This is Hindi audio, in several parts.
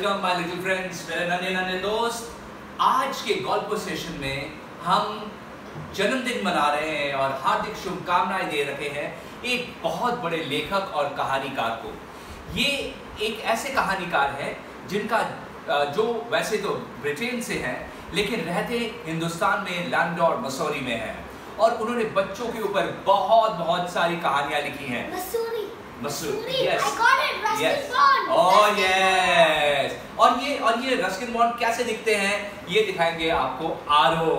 वेलकम माय लिटिल फ्रेंड्स, मेरे नन्हे नन्हे दोस्त। आज के गॉल्प सेशन में हम जन्मदिन मना रहे हैं और हार्दिक शुभकामनाएं दे रहे हैं एक बहुत बड़े लेखक और कहानीकार को। ये एक ऐसे कहानीकार हैं जिनका जो वैसे तो ब्रिटेन से हैं लेकिन रहते हिंदुस्तान में लैंडोर मसूरी में हैं और उन्होंने बच्चों के ऊपर बहुत सारी कहानियां लिखी हैं। Mussoorie, yes. I got it, Ruskin yes. Bond. Oh yes. और ये रस्किन बॉन्ड कैसे दिखते हैं ये दिखाएंगे आपको आरो।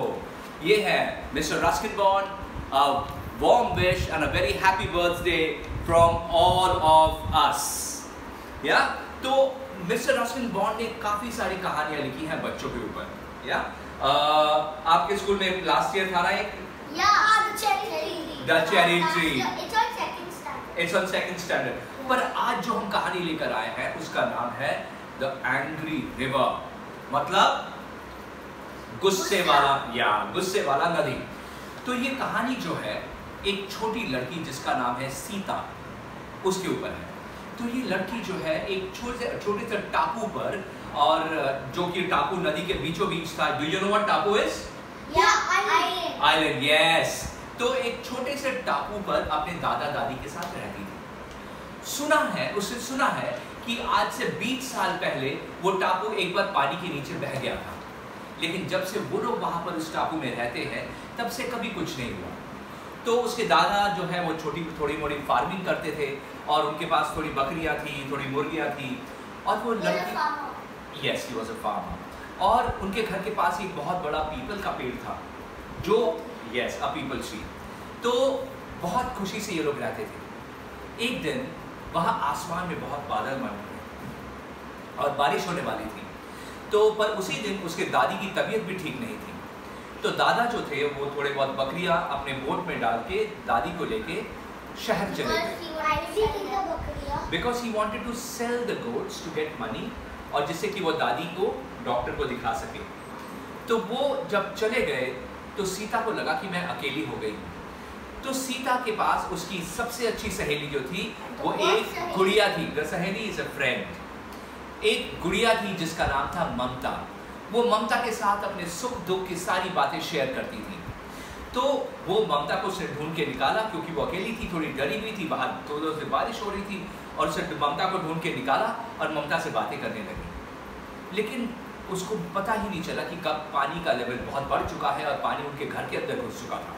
ये है mister Ruskin bond. A warm wish and a very happy birthday from all of us. या तो मिस्टर रस्किन बॉन्ड ने काफी सारी कहानियां लिखी हैं बच्चों के ऊपर। या आपके स्कूल में लास्ट ईयर था ना एक? The cherry tree. The cherry tree. It's on second standard. It's on second standard. पर आज जो हम कहानी लेकर आए हैं उसका नाम है The Angry River, मतलब गुस्से वाला नदी। तो ये कहानी जो है एक छोटी लड़की जिसका नाम है सीता उसके ऊपर है। तो ये लड़की जो है एक छोटे से टापू पर, और जो कि टापू नदी के बीचों बीच था। डू यू नो व्हाट टापू इज? Island, yes. तो एक छोटे से टापू पर अपने दादा दादी के साथ रहती थी। उसने सुना है कि आज से 20 साल पहले वो टापू एक बार पानी के नीचे बह गया था, लेकिन जब से वो लोग वहां पर उस टापू में रहते हैं तब से कभी कुछ नहीं हुआ। तो उसके दादा जो है वो थोड़ी मोड़ी फार्मिंग करते थे और उनके पास थोड़ी बकरियां थी, थोड़ी मुर्गियां थी। और वो लड़की, yes, he was a farmer. और उनके घर के पास एक बहुत बड़ा पीपल का पेड़ था, जो यस, अ पीपल ट्री। तो बहुत खुशी से ये लोग रहते थे। एक दिन वहाँ आसमान में बहुत बादल बन गए और बारिश होने वाली थी। तो पर उसी दिन उसके दादी की तबीयत भी ठीक नहीं थी। तो दादा जो थे वो थोड़े बहुत बकरियां अपने बोट में डाल के दादी को लेके शहर चले गए, because he wanted to sell the goats to get money, और जिससे कि वो दादी को डॉक्टर को दिखा सके। तो वो जब चले गए तो सीता को लगा कि मैं अकेली हो गई हूँ। तो सीता के पास उसकी सबसे अच्छी सहेली जो थी वो एक गुड़िया थी। द सहेली इज अ फ्रेंड। एक गुड़िया थी जिसका नाम था ममता। वो ममता के साथ अपने सुख दुख की सारी बातें शेयर करती थी। तो वो ममता को उसने ढूंढ के निकाला, क्योंकि वो अकेली थी, थोड़ी डरी हुई थी, बाहर थोड़ी से बारिश हो रही थी, और उसने ममता को ढूंढ के निकाला और ममता से बातें करने लगी। लेकिन उसको पता ही नहीं चला कि कब पानी का लेवल बहुत बढ़ चुका है और पानी उनके घर के अंदर घुस चुका था।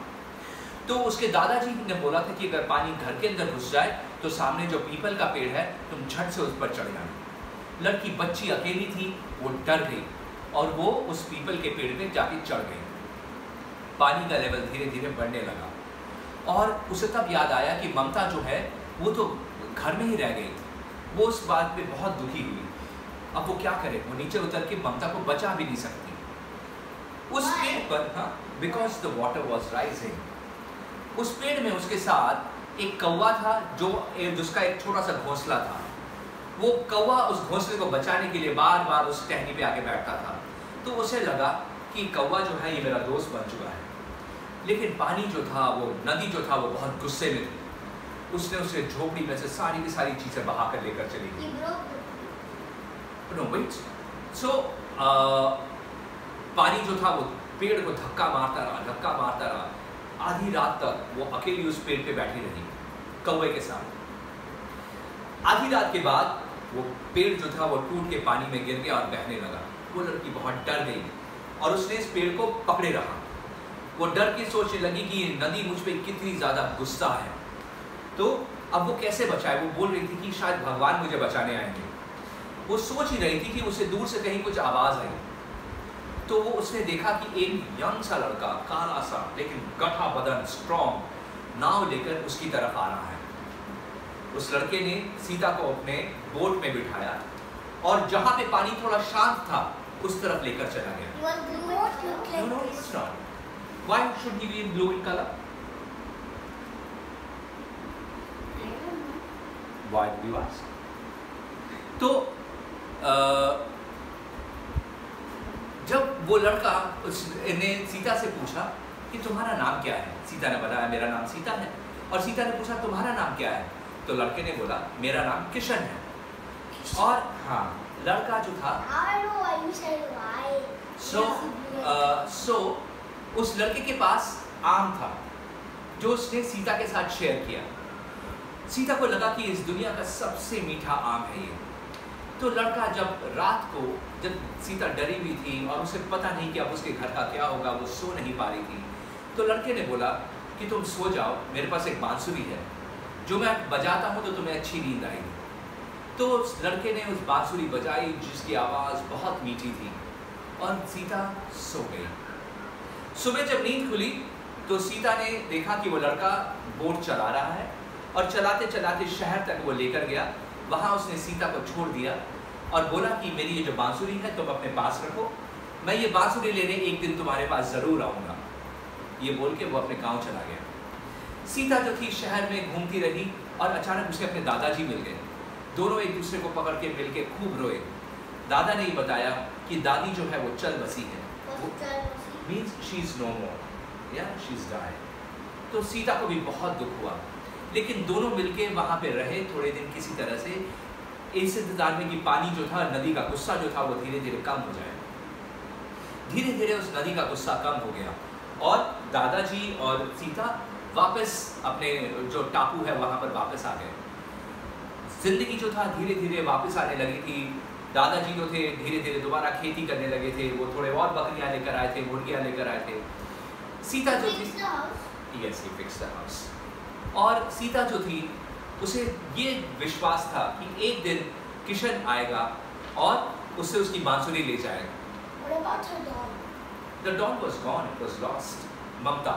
तो उसके दादाजी ने बोला था कि अगर पानी घर के अंदर घुस जाए तो सामने जो पीपल का पेड़ है तुम झट से उस पर चढ़ जाना। लड़की बच्ची अकेली थी, वो डर गई और वो उस पीपल के पेड़ पे जाके चढ़ गई। पानी का लेवल धीरे धीरे बढ़ने लगा और उसे तब याद आया कि ममता जो है वो तो घर में ही रह गई। वो उस बात पे बहुत दुखी हुई। अब वो क्या करे? वो नीचे उतर के ममता को बचा भी नहीं सकती। उस पेड़ पर, हाँ, because the water was rising, उस पेड़ में उसके साथ एक कौवा था जिसका एक छोटा सा घोंसला था। वो कौवा उस घोंसले को बचाने के लिए बार बार उस टहनी पे आके बैठता था। तो उसे लगा कि कौवा जो है ये मेरा दोस्त बन चुका है। लेकिन पानी जो था, वो नदी जो था, वो बहुत गुस्से में थी। उसने उसे झोपड़ी में से सारी की सारी चीजें बहा कर लेकर चली गई। No, wait. So, पानी जो था वो पेड़ को धक्का मारता रहा। आधी रात तक वो अकेली उस पेड़ पे बैठी रही कौवे के साथ। आधी रात के बाद वो पेड़ जो था वो टूट के पानी में गिर गया और बहने लगा। वो लड़की बहुत डर गई और उसने इस पेड़ को पकड़े रहा। वो डर के सोचने लगी कि ये नदी मुझ पे कितनी ज्यादा गुस्सा है, तो अब वो कैसे बचाए। वो बोल रही थी कि शायद भगवान मुझे बचाने आएंगे। वो सोच ही रही थी कि उसे दूर से कहीं कुछ आवाज आई। तो वो उसने देखा कि एक यंग सा लड़का, काला सा लेकिन गठा बदन, स्ट्रॉन्ग, नाव लेकर उसकी तरफ आ रहा है। उस लड़के ने सीता को अपने बोट में बिठाया और जहां पे पानी थोड़ा शांत था उस तरफ लेकर चला गया। No, it's not. Why should he be in blue in color? Why do you ask? तो जब वो लड़का उसने सीता से पूछा कि तुम्हारा नाम क्या है, सीता ने बताया मेरा नाम सीता है। और सीता ने पूछा तुम्हारा नाम क्या है, तो लड़के ने बोला मेरा नाम किशन है। और हाँ, लड़का जो था, I know why you said why. सो उस लड़के के पास आम था जो उसने सीता के साथ शेयर किया। सीता को लगा कि इस दुनिया का सबसे मीठा आम है ये। तो लड़का जब रात को, जब सीता डरी हुई थी और उसे पता नहीं कि अब उसके घर का क्या होगा, वो सो नहीं पा रही थी, तो लड़के ने बोला कि तुम सो जाओ, मेरे पास एक बांसुरी है, जो मैं बजाता हूँ तो तुम्हें अच्छी नींद आएगी। तो उस लड़के ने उस बांसुरी बजाई जिसकी आवाज़ बहुत मीठी थी और सीता सो गई। सुबह जब नींद खुली तो सीता ने देखा कि वो लड़का बोट चला रहा है और चलाते चलाते शहर तक वो लेकर गया। वहाँ उसने सीता को छोड़ दिया और बोला कि मेरी ये जो बांसुरी है तुम अपने पास रखो, मैं ये बांसुरी लेने एक दिन तुम्हारे पास ज़रूर आऊँगा। ये बोल के वो अपने गाँव चला गया। सीता जो थी शहर में घूमती रही और अचानक उसे अपने दादाजी मिल गए। दोनों एक दूसरे को पकड़ के मिल के खूब रोए। दादा ने ये बताया कि दादी जो है वो चल बसी है, मीन्स शी इज़ नो मोर, या शी इज़ डाइड। तो सीता को भी बहुत दुख हुआ, लेकिन दोनों मिलके वहाँ पे रहे थोड़े दिन किसी तरह से, इस इंतजार में कि पानी जो था, नदी का गुस्सा जो था वो धीरे धीरे कम हो जाए। धीरे धीरे उस नदी का गुस्सा कम हो गया और दादाजी और सीता वापस अपने जो टापू है वहाँ पर वापस आ गए। जिंदगी जो था धीरे धीरे वापस आने लगी थी। दादाजी जो थे धीरे धीरे दोबारा खेती करने लगे थे, वो थोड़े और बकरियां लेकर आए थे, मुर्गियां लेकर आए थे। सीता जो थी, yes, he fixed the house. और सीता जो थी उसे ये विश्वास था कि एक दिन किशन आएगा और उससे उसकी बांसुरी ले जाएगा। What about her dog? The dog was gone, it was lost. ममता।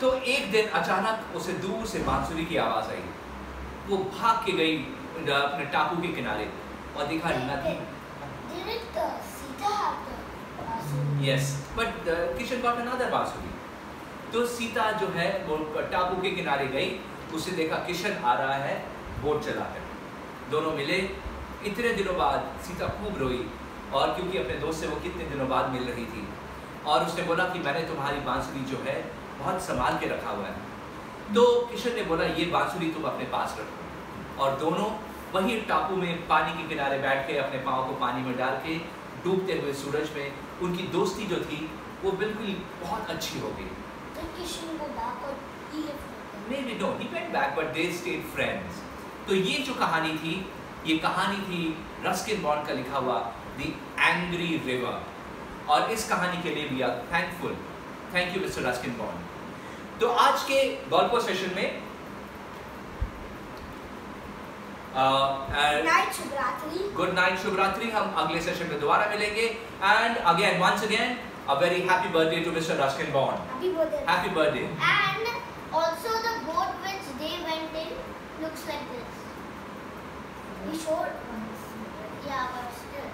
तो एक दिन अचानक उसे दूर से बांसुरी की आवाज आई। वो भाग के गई अपने टापू के किनारे और देखा नदी। Didn't Sita have the bansuri? Yes, but Kishan got another बांसुरी। तो सीता जो है वो टापू के किनारे गई, उसे देखा किशन आ रहा है बोट चलाकर। दोनों मिले। इतने दिनों बाद सीता खूब रोई, और क्योंकि अपने दोस्त से वो कितने दिनों बाद मिल रही थी, और उसने बोला कि मैंने तुम्हारी बांसुरी जो है बहुत संभाल के रखा हुआ है। तो किशन ने बोला ये बांसुरी तुम अपने पास रखो। और दोनों वही टापू में पानी के किनारे बैठ के अपने पाँव को पानी में डाल के डूबते हुए सूरज में उनकी दोस्ती जो थी वो बिल्कुल बहुत अच्छी हो गई। Did Kishan go back or he left with them? Maybe no, he went back, but they stayed friends. तो ये जो कहानी थी, ये कहानी थी रस्किन बॉन्ड का लिखा हुआ The Angry River, और इस कहानी के लिए भी आप thankful. Thank you mister Ruskin Bond. तो आज के गॉल्फो सेशन में गुड नाइट शुभरात्रि। हम अगले सेशन में दोबारा मिलेंगे। And again once again a very happy birthday to Mr. Ruskin Bond. Happy birthday. Happy birthday. And also the boat which they went in looks like this. We showed once. Yeah, but still.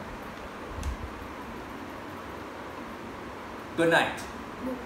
Good night. No.